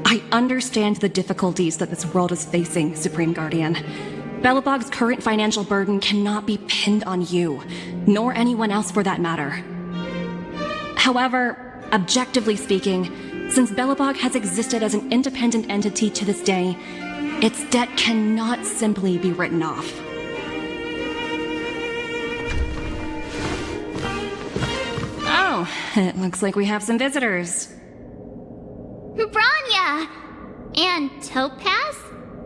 I understand the difficulties that this world is facing, Supreme Guardian. Belobog's current financial burden cannot be pinned on you, nor anyone else for that matter. However, objectively speaking, since Belobog has existed as an independent entity to this day, its debt cannot simply be written off. Oh, it looks like we have some visitors. Branya! And Topaz?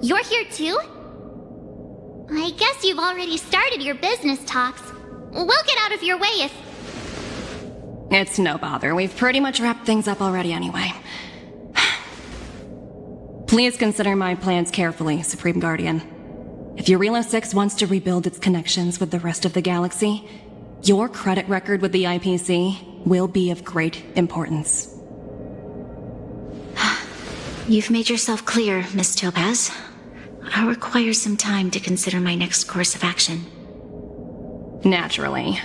You're here too? I guess you've already started your business talks. We'll get out of your way if... It's no bother. We've pretty much wrapped things up already anyway. Please consider my plans carefully, Supreme Guardian. If Eurilo 6 wants to rebuild its connections with the rest of the galaxy, your credit record with the IPC will be of great importance. You've made yourself clear, Miss Topaz. I'll require some time to consider my next course of action. Naturally.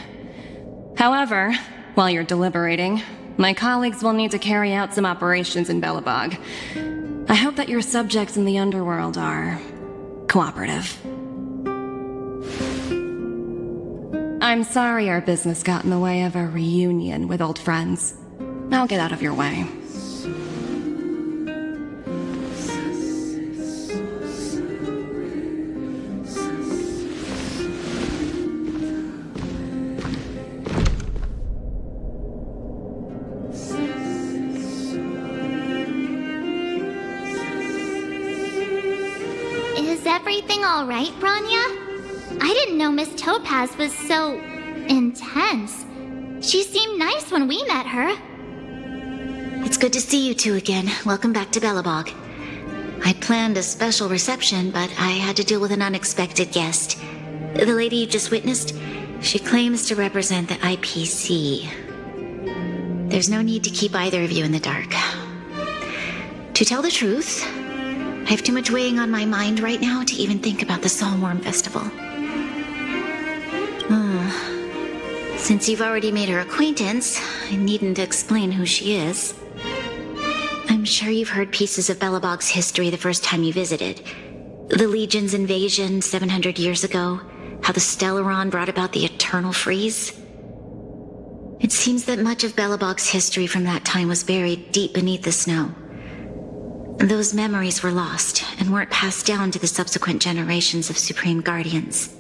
However, while you're deliberating, my colleagues will need to carry out some operations in Belobog. I hope that your subjects in the underworld are cooperative. I'm sorry our business got in the way of a reunion with old friends. I'll get out of your way. Is everything alright, Branya? I didn't know Miss Topaz was so... intense. She seemed nice when we met her. It's good to see you two again. Welcome back to Belobog. I planned a special reception, but I had to deal with an unexpected guest. The lady you just witnessed, she claims to represent the IPC. There's no need to keep either of you in the dark. To tell the truth, I have too much weighing on my mind right now to even think about the Saltworm Festival. Since you've already made her acquaintance, I needn't explain who she is. I'm sure you've heard pieces of Belobog's history the first time you visited. The Legion's invasion 700 years ago, how the Stellaron brought about the Eternal Freeze. It seems that much of Belobog's history from that time was buried deep beneath the snow. Those memories were lost and weren't passed down to the subsequent generations of Supreme Guardians.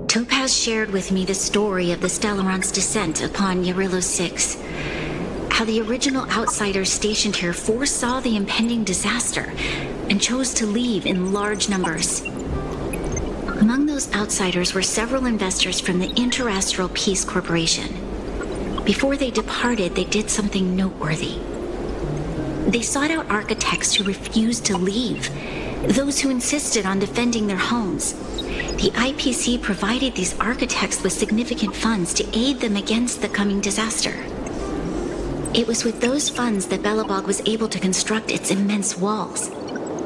Topaz shared with me the story of the Stellaron's descent upon Eurilo 6. How the original outsiders stationed here foresaw the impending disaster and chose to leave in large numbers. Among those outsiders were several investors from the Interastral Peace Corporation. Before they departed, they did something noteworthy. They sought out architects who refused to leave, those who insisted on defending their homes. The IPC provided these architects with significant funds to aid them against the coming disaster. It was with those funds that Belobog was able to construct its immense walls.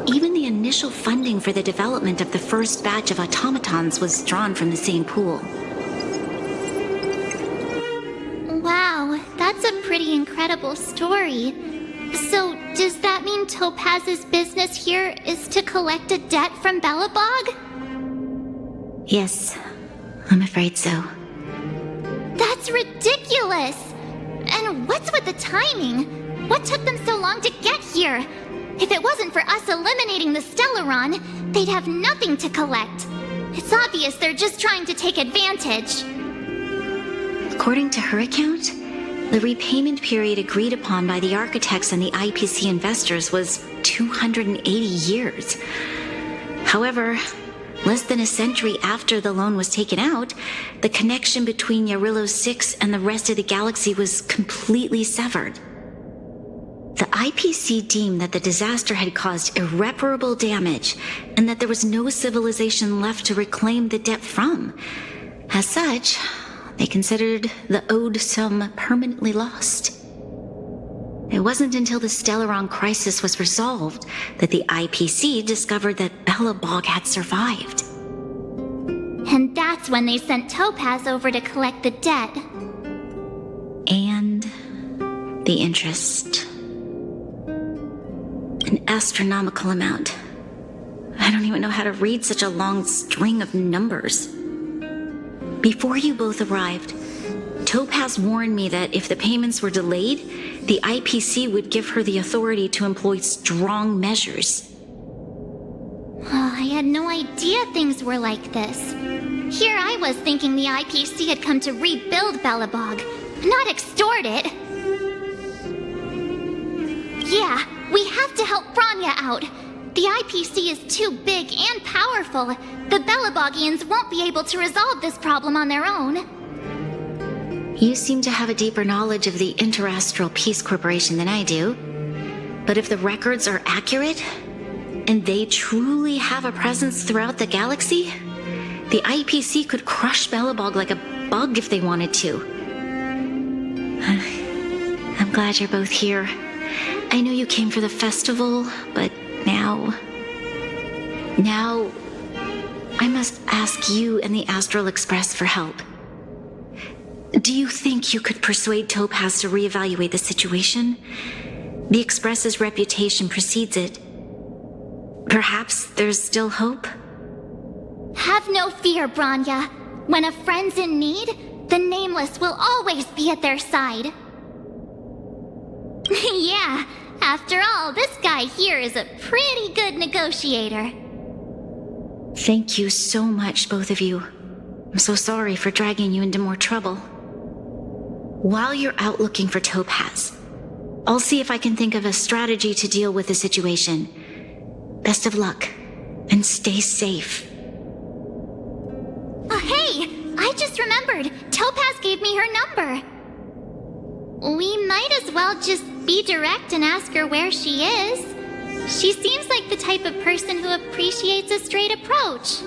Even the initial funding for the development of the first batch of automatons was drawn from the same pool. Wow, that's a pretty incredible story. So, does that mean Topaz's business here is to collect a debt from Belobog? Yes, I'm afraid so. That's ridiculous! And what's with the timing? What took them so long to get here? If it wasn't for us eliminating the Stellaron, they'd have nothing to collect. It's obvious they're just trying to take advantage. According to her account, the repayment period agreed upon by the architects and the IPC investors was 280 years. However, less than a century after the loan was taken out, the connection between Eurilo 6 and the rest of the galaxy was completely severed. The IPC deemed that the disaster had caused irreparable damage and that there was no civilization left to reclaim the debt from. As such, they considered the owed sum permanently lost. It wasn't until the Stellaron crisis was resolved that the IPC discovered that Belobog had survived. And that's when they sent Topaz over to collect the debt. And the interest. astronomical amount. I don't even know how to read such a long string of numbers. Before you both arrived, Topaz warned me that if the payments were delayed, the IPC would give her the authority to employ strong measures. Oh, I had no idea things were like this. Here I was thinking the IPC had come to rebuild Belobog, not extort it. Yeah, we have to help Bronya out. The IPC is too big and powerful. The Belobogians won't be able to resolve this problem on their own. You seem to have a deeper knowledge of the Interastral Peace Corporation than I do. But if the records are accurate, and they truly have a presence throughout the galaxy, the IPC could crush Belobog like a bug if they wanted to. I'm glad you're both here. I know you came for the festival, but now I must ask you and the Astral Express for help. Do you think you could persuade Topaz to reevaluate the situation? The Express's reputation precedes it. Perhaps there's still hope? Have no fear, Bronya. When a friend's in need, the Nameless will always be at their side. Yeah, after all, this guy here is a pretty good negotiator. Thank you so much, both of you. I'm so sorry for dragging you into more trouble. While you're out looking for Topaz, I'll see if I can think of a strategy to deal with the situation. Best of luck, and stay safe. Hey! I just remembered! Topaz gave me her number! We might as well just be direct and ask her where she is. She seems like the type of person who appreciates a straight approach.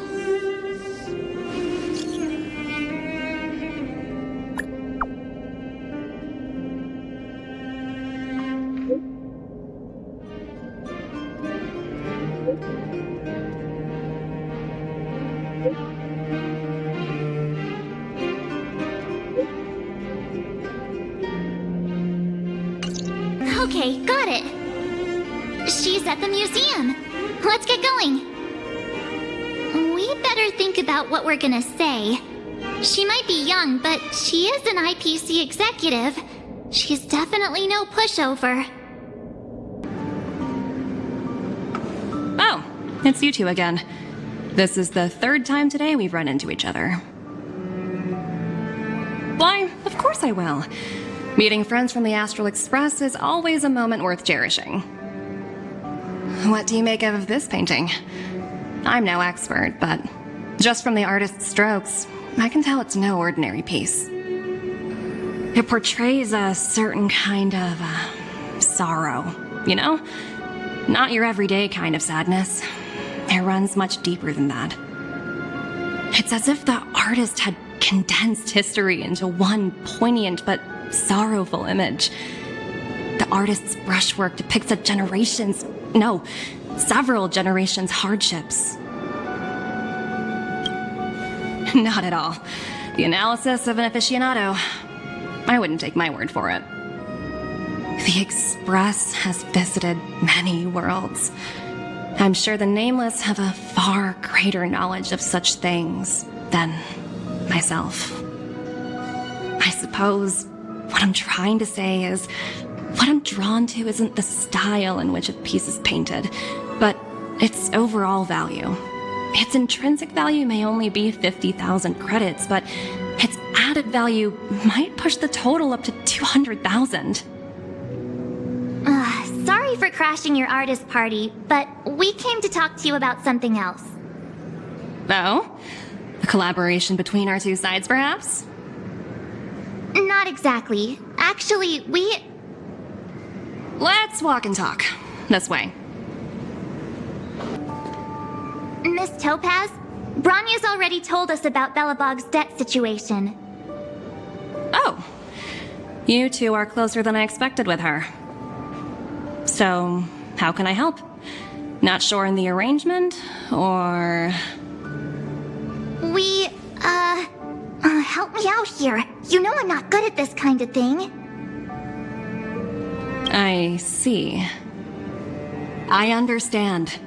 Okay, got it. She's at the museum. Let's get going. We better think about what we're gonna say. She might be young, but she is an IPC executive. She's definitely no pushover. Oh, it's you two again. This is the third time today we've run into each other. Why, of course I will. Meeting friends from the Astral Express is always a moment worth cherishing. What do you make of this painting? I'm no expert, but just from the artist's strokes, I can tell it's no ordinary piece. It portrays a certain kind of sorrow, you know? Not your everyday kind of sadness. It runs much deeper than that. It's as if the artist had condensed history into one poignant but sorrowful image. The artist's brushwork depicts several generations' hardships. Not at all. The analysis of an aficionado. I wouldn't take my word for it. The Express has visited many worlds. I'm sure the Nameless have a far greater knowledge of such things than myself. I suppose what I'm trying to say is, what I'm drawn to isn't the style in which a piece is painted, but its overall value. Its intrinsic value may only be 50,000 credits, but its added value might push the total up to 200,000. Sorry for crashing your artist party, but we came to talk to you about something else. Oh? A collaboration between our two sides, perhaps? Not exactly. Actually, Let's walk and talk. This way. Miss Topaz, Bronya's already told us about Belobog's debt situation. Oh. You two are closer than I expected with her. So, how can I help? Not sure in the arrangement, or... Help me out here. You know I'm not good at this kind of thing. I see. I understand.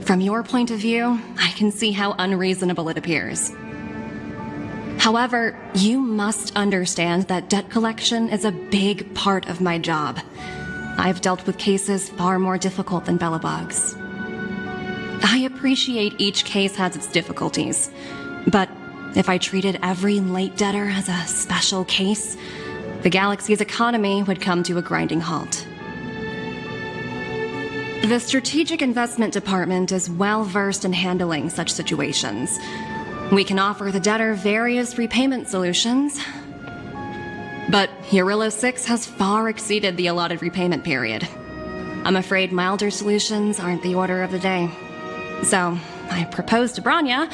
From your point of view, I can see how unreasonable it appears. However, you must understand that debt collection is a big part of my job. I've dealt with cases far more difficult than Belobog's. I appreciate each case has its difficulties, but if I treated every late debtor as a special case, the galaxy's economy would come to a grinding halt. The Strategic Investment Department is well versed in handling such situations. We can offer the debtor various repayment solutions, but Eurylo 6 has far exceeded the allotted repayment period. I'm afraid milder solutions aren't the order of the day. So, I proposed to Bronya.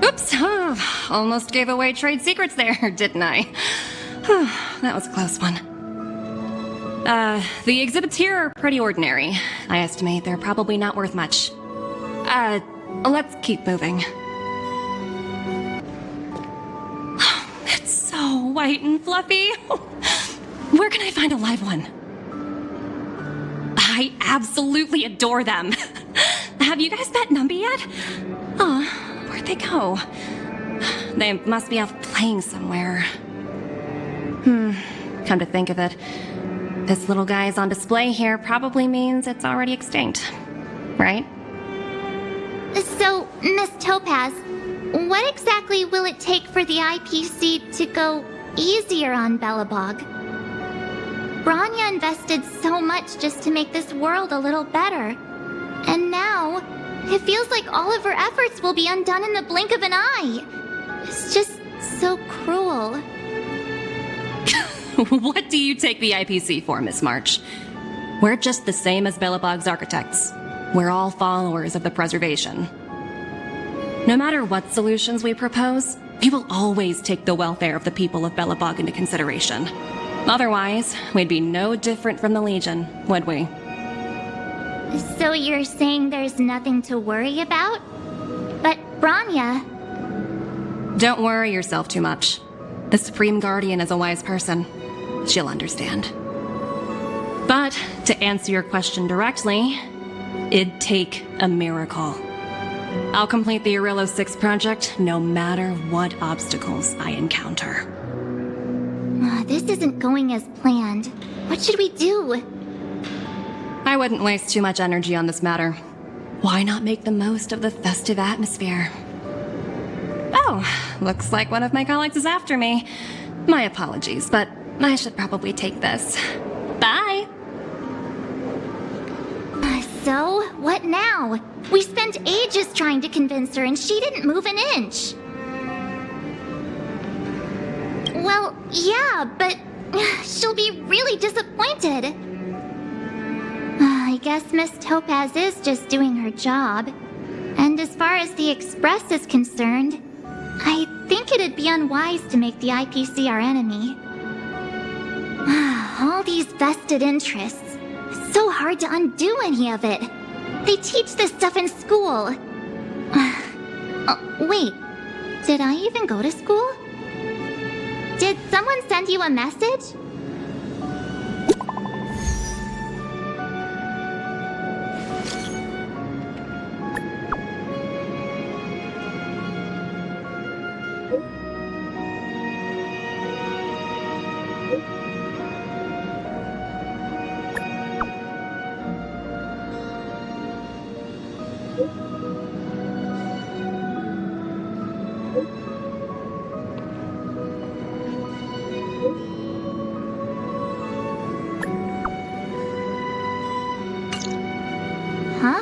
Oops, almost gave away trade secrets there, didn't I? That was a close one. The exhibits here are pretty ordinary. I estimate they're probably not worth much. Let's keep moving. It's so white and fluffy. Where can I find a live one? I absolutely adore them. Have you guys met Numby yet? Oh, where'd they go? They must be off playing somewhere. Come to think of it, this little guy's on display here probably means it's already extinct, right? So, Miss Topaz, what exactly will it take for the IPC to go easier on Belobog? Bronya invested so much just to make this world a little better. And now, it feels like all of her efforts will be undone in the blink of an eye. It's just so cruel. What do you take the IPC for, Miss March? We're just the same as Belobog's architects. We're all followers of the preservation. No matter what solutions we propose, we will always take the welfare of the people of Belobog into consideration. Otherwise, we'd be no different from the Legion, would we? So you're saying there's nothing to worry about? But Bronya... Don't worry yourself too much. The Supreme Guardian is a wise person. She'll understand. But, to answer your question directly, it'd take a miracle. I'll complete the Eurylo 6 project no matter what obstacles I encounter. This isn't going as planned. What should we do? I wouldn't waste too much energy on this matter. Why not make the most of the festive atmosphere? Oh, looks like one of my colleagues is after me. My apologies, but I should probably take this. Bye! So, what now? We spent ages trying to convince her and she didn't move an inch. Well, yeah, but she'll be really disappointed. I guess Miss Topaz is just doing her job. And as far as the Express is concerned, I think it'd be unwise to make the IPC our enemy. All these vested interests. It's so hard to undo any of it. They teach this stuff in school. Wait, did I even go to school? Did someone send you a message? Huh?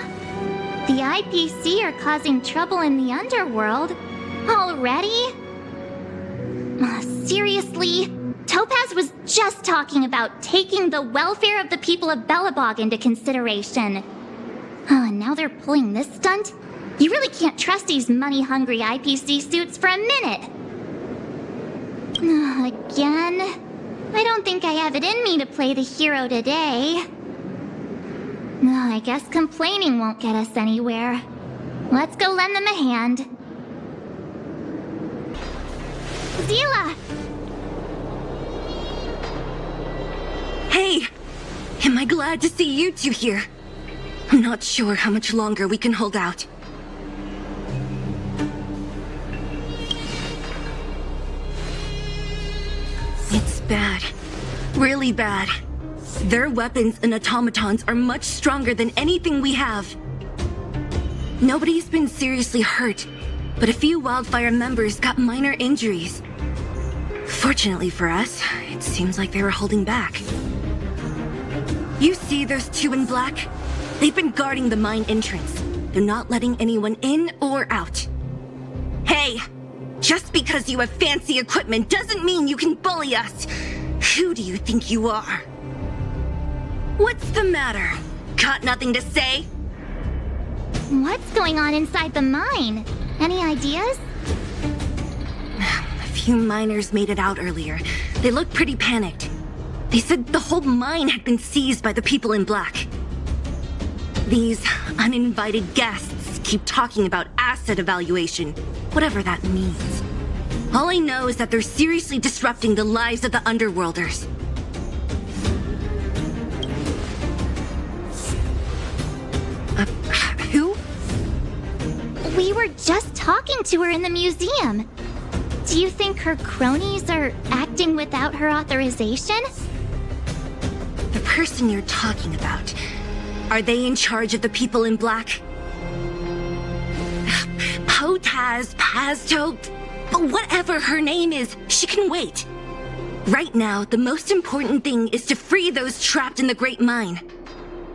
The IPC are causing trouble in the underworld? Already? Seriously? Topaz was just talking about taking the welfare of the people of Belobog into consideration. And now they're pulling this stunt? You really can't trust these money-hungry IPC suits for a minute. Again? I don't think I have it in me to play the hero today. I guess complaining won't get us anywhere. Let's go lend them a hand. Zila! Hey! Am I glad to see you two here? I'm not sure how much longer we can hold out. It's bad. Really bad. Their weapons and automatons are much stronger than anything we have. Nobody's been seriously hurt, but a few Wildfire members got minor injuries. Fortunately for us, it seems like they were holding back. You see those two in black? They've been guarding the mine entrance. They're not letting anyone in or out. Hey! Just because you have fancy equipment doesn't mean you can bully us! Who do you think you are? What's the matter? Got nothing to say? What's going on inside the mine? Any ideas? A few miners made it out earlier. They looked pretty panicked. They said the whole mine had been seized by the people in black. These uninvited guests keep talking about asset evaluation, whatever that means. All I know is that they're seriously disrupting the lives of the Underworlders. Who? We were just talking to her in the museum. Do you think her cronies are acting without her authorization? The person you're talking about, are they in charge of the people in black? Potaz, Pazto, whatever her name is, she can wait. Right now, the most important thing is to free those trapped in the Great Mine.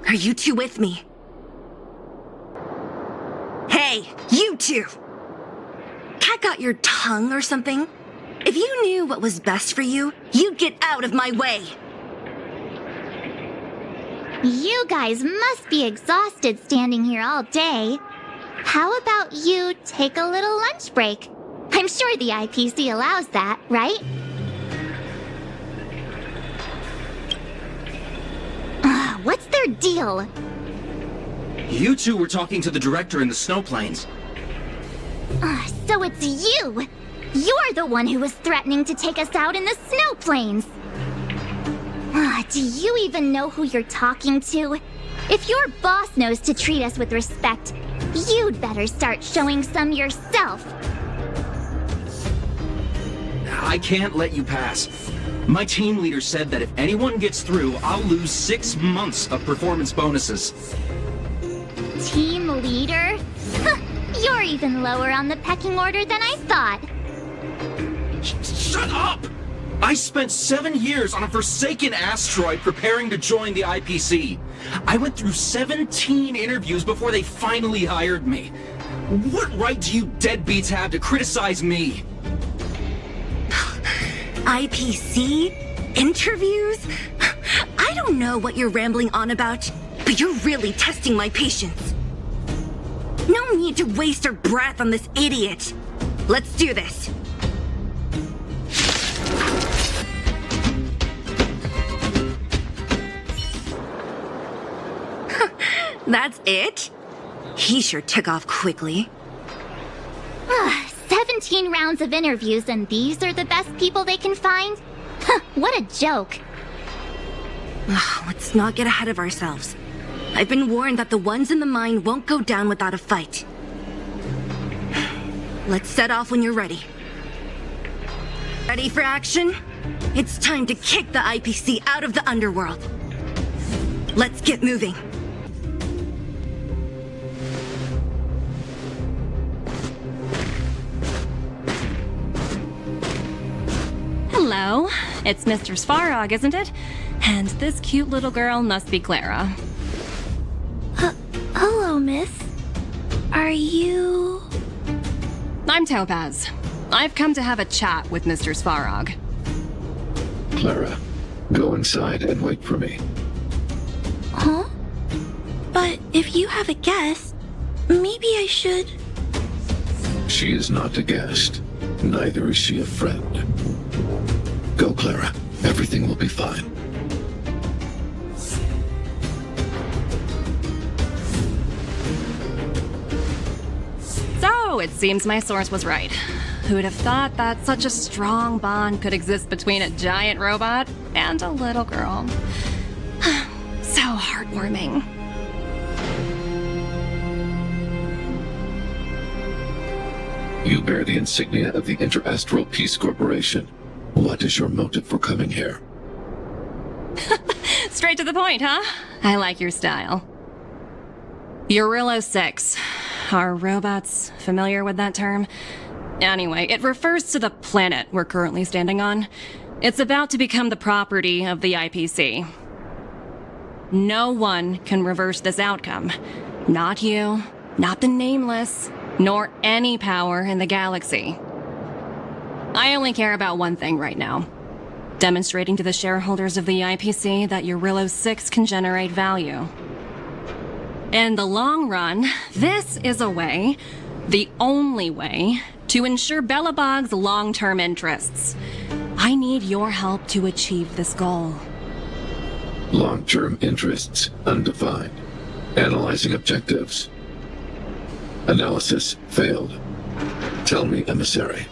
Are you two with me? Hey, you two! Cat got your tongue or something? If you knew what was best for you, you'd get out of my way! You guys must be exhausted standing here all day. How about you take a little lunch break? I'm sure the IPC allows that, right? What's their deal? You two were talking to the director in the snow plains. So it's you! You're the one who was threatening to take us out in the snow plains! Do you even know who you're talking to? If your boss knows to treat us with respect, you'd better start showing some yourself. I can't let you pass. My team leader said that if anyone gets through, I'll lose 6 months of performance bonuses. Team leader? You're even lower on the pecking order than I thought. Shut up! I spent 7 years on a forsaken asteroid preparing to join the IPC. I went through 17 interviews before they finally hired me. What right do you deadbeats have to criticize me? IPC? Interviews? I don't know what you're rambling on about, but you're really testing my patience. No need to waste our breath on this idiot. Let's do this. That's it? He sure took off quickly. 17 rounds of interviews and these are the best people they can find? What a joke. Let's not get ahead of ourselves. I've been warned that the ones in the mine won't go down without a fight. Let's set off when you're ready. Ready for action? It's time to kick the IPC out of the underworld. Let's get moving. Hello, it's Mr. Svarog, isn't it? And this cute little girl must be Clara. Hello, miss. Are you... I'm Topaz. I've come to have a chat with Mr. Svarog. Clara, go inside and wait for me. Huh? But if you have a guest, maybe I should... She is not a guest. Neither is she a friend. Go, Clara. Everything will be fine. So, it seems my source was right. Who would have thought that such a strong bond could exist between a giant robot and a little girl? So heartwarming. You bear the insignia of the Interastral Peace Corporation. What is your motive for coming here? Straight to the point, huh? I like your style. Eurillo 6. Are robots familiar with that term? Anyway, it refers to the planet we're currently standing on. It's about to become the property of the IPC. No one can reverse this outcome. Not you, not the Nameless, nor any power in the galaxy. I only care about one thing right now. Demonstrating to the shareholders of the IPC that Eurillo 6 can generate value. In the long run, this is a way, the only way, to ensure Belobog's long-term interests. I need your help to achieve this goal. Long-term interests undefined. Analyzing objectives. Analysis failed. Tell me, emissary,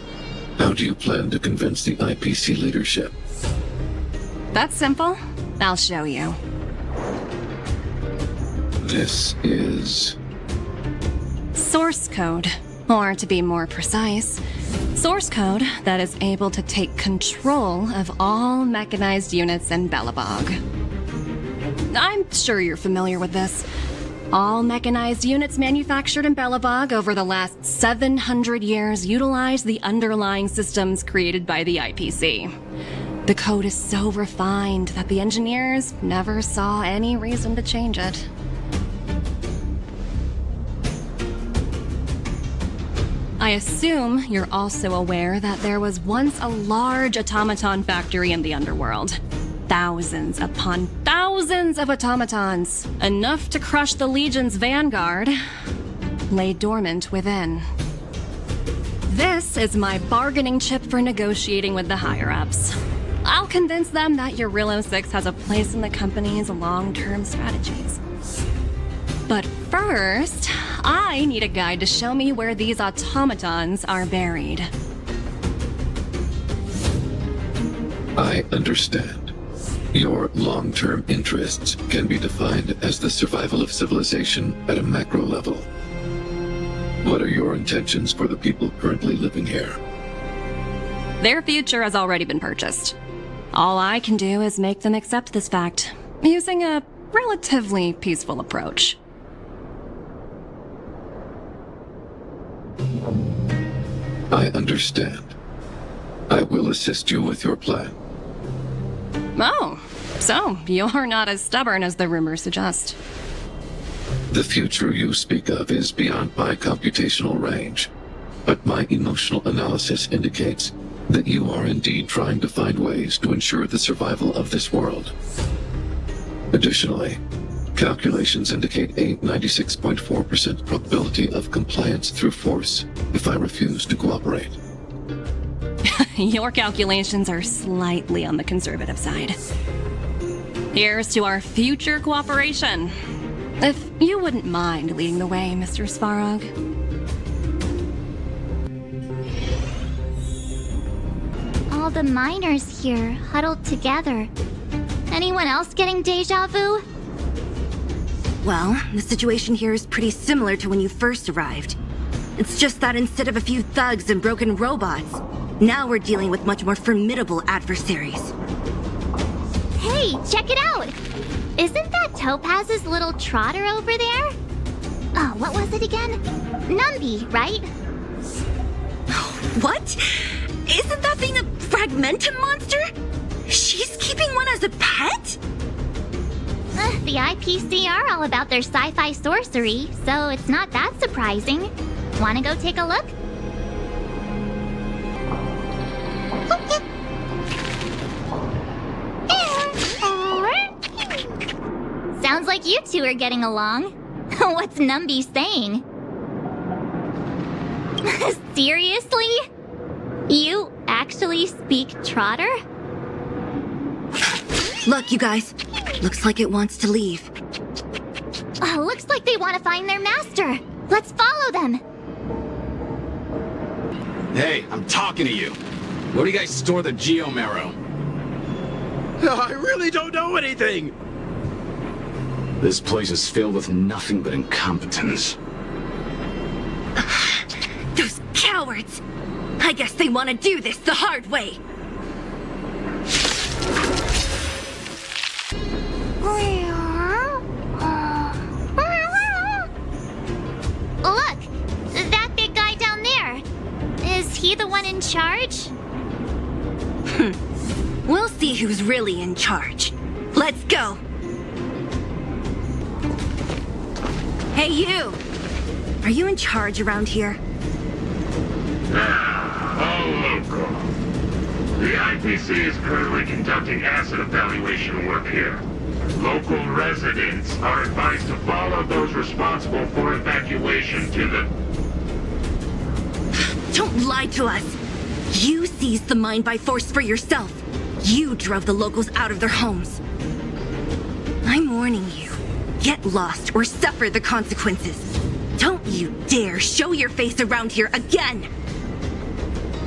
how do you plan to convince the IPC leadership? That's simple. I'll show you. This is... Source code. Or to be more precise, source code that is able to take control of all mechanized units in Belobog. I'm sure you're familiar with this. All mechanized units manufactured in Belobog over the last 700 years utilize the underlying systems created by the IPC. The code is so refined that the engineers never saw any reason to change it. I assume you're also aware that there was once a large automaton factory in the underworld. Thousands upon thousands of automatons, enough to crush the Legion's vanguard, lay dormant within. This is my bargaining chip for negotiating with the higher-ups. I'll convince them that Eurillo 6 has a place in the company's long-term strategies. But first, I need a guide to show me where these automatons are buried. I understand. Your long-term interests can be defined as the survival of civilization at a macro level. What are your intentions for the people currently living here? Their future has already been purchased. All I can do is make them accept this fact, using a relatively peaceful approach. I understand. I will assist you with your plan. Oh, so you're not as stubborn as the rumors suggest. The future you speak of is beyond my computational range, but my emotional analysis indicates that you are indeed trying to find ways to ensure the survival of this world. Additionally, calculations indicate a 96.4% probability of compliance through force if I refuse to cooperate. Your calculations are slightly on the conservative side. Here's to our future cooperation. If you wouldn't mind leading the way, Mr. Svarog. All the miners here, huddled together. Anyone else getting deja vu? Well, the situation here is pretty similar to when you first arrived. It's just that instead of a few thugs and broken robots, now we're dealing with much more formidable adversaries. Hey, check it out! Isn't that Topaz's little trotter over there? Oh, what was it again? Numby, right? What? Isn't that thing a fragmentum monster? She's keeping one as a pet? The IPC are all about their sci-fi sorcery, so it's not that surprising. Wanna go take a look? Sounds like you two are getting along. What's Numby saying? Seriously? You actually speak Trotter? Look, you guys. Looks like it wants to leave. Looks like they want to find their master. Let's follow them. Hey, I'm talking to you. Where do you guys store the Geomarrow? I really don't know anything! This place is filled with nothing but incompetence. Those cowards! cowards! I guess they want to do this the hard way! Look! That big guy down there! Is he the one in charge? We'll see who's really in charge. Let's go! Hey, you! Are you in charge around here? All local. The IPC is currently conducting asset evaluation work here. Local residents are advised to follow those responsible for evacuation to the... Don't lie to us! You seized the mine by force for yourself. You drove the locals out of their homes. I'm warning you. Get lost or suffer the consequences. Don't you dare show your face around here again!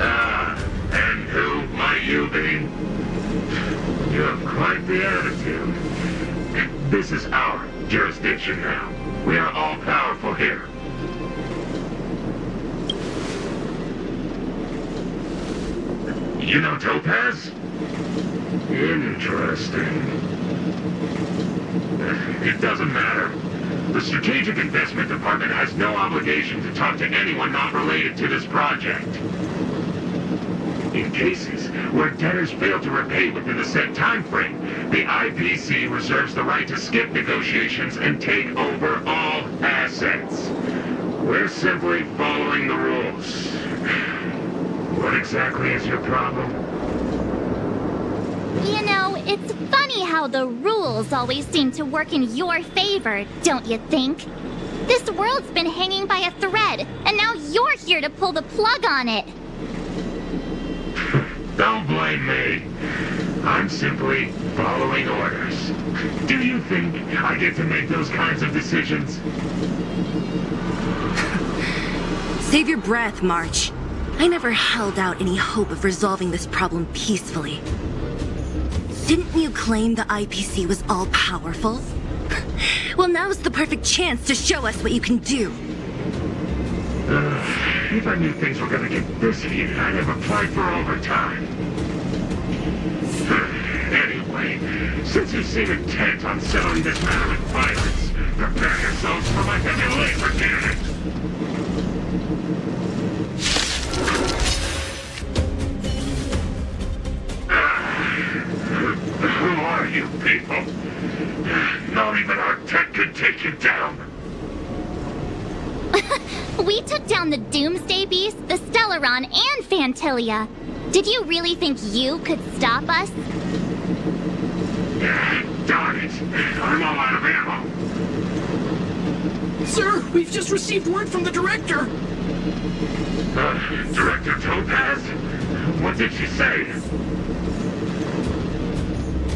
And who might you be? You have quite the attitude. This is our jurisdiction now. We are all powerful here. You know Topaz? Interesting. It doesn't matter. The Strategic Investment Department has no obligation to talk to anyone not related to this project. In cases where debtors fail to repay within the set time frame, the IPC reserves the right to skip negotiations and take over all assets. We're simply following the rules. What exactly is your problem? You know, it's funny how the rules always seem to work in your favor, don't you think? This world's been hanging by a thread, and now you're here to pull the plug on it. Don't blame me. I'm simply following orders. Do you think I get to make those kinds of decisions? Save your breath, March. I never held out any hope of resolving this problem peacefully. Didn't you claim the IPC was all-powerful? Well, now's the perfect chance to show us what you can do. If I knew things were gonna get this heated, I'd have applied for overtime. Anyway, since you seem intent on settling this matter with violence, prepare yourselves for my heavy laser cannon! Who are you people? Not even our tech could take you down. We took down the Doomsday Beast, the Stellaron, and Fantilia. Did you really think you could stop us? Darn it! I'm all out of ammo! Sir, we've just received word from the director. Director Topaz? What did she say?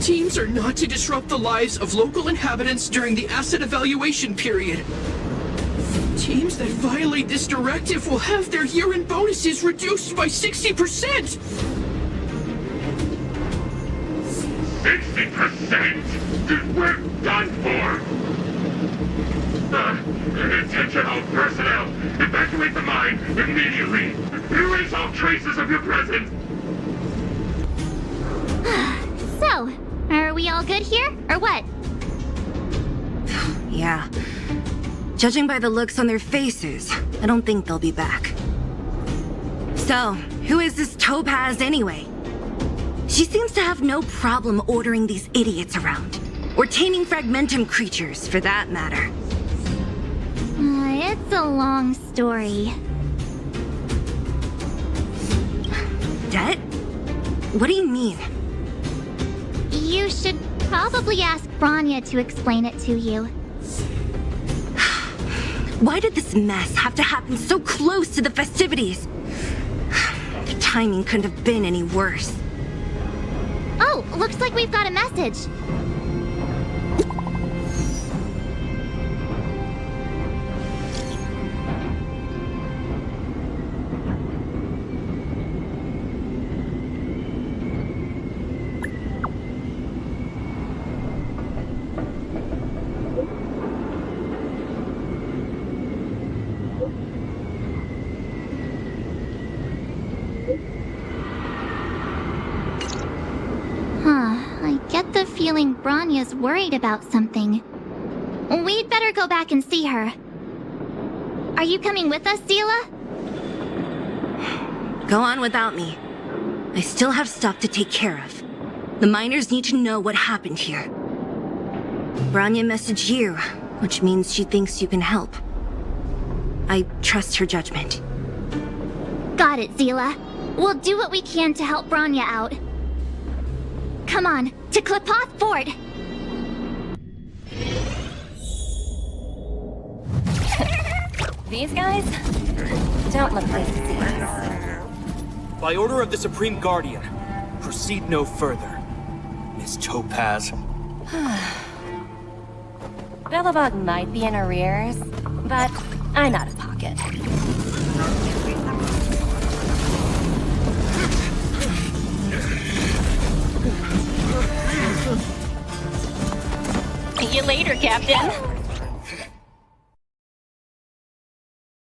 Teams are not to disrupt the lives of local inhabitants during the asset evaluation period. Teams that violate this directive will have their year-end bonuses reduced by 60%! 60%? We're done for! Attention all personnel! Evacuate the mine immediately! Erase all traces of your presence! So, are we all good here, or what? Yeah. Judging by the looks on their faces, I don't think they'll be back. So, who is this Topaz anyway? She seems to have no problem ordering these idiots around. Or taming fragmentum creatures, for that matter. It's a long story. Det? What do you mean? You should probably ask Branya to explain it to you. Why did this mess have to happen so close to the festivities? The timing couldn't have been any worse. Oh, looks like we've got a message. feeling Bronya's worried about something. We'd better go back and see her. Are you coming with us, Zila? Go on without me. I still have stuff to take care of. The miners need to know what happened here. Bronya messaged you, which means she thinks you can help. I trust her judgment. Got it, Zila. We'll do what we can to help Bronya out. Come on, to Klipoth Fort! These guys don't look like us. By order of the Supreme Guardian, proceed no further. Miss Topaz. Bellabog might be in arrears, but I'm out of pocket. See you later, Captain.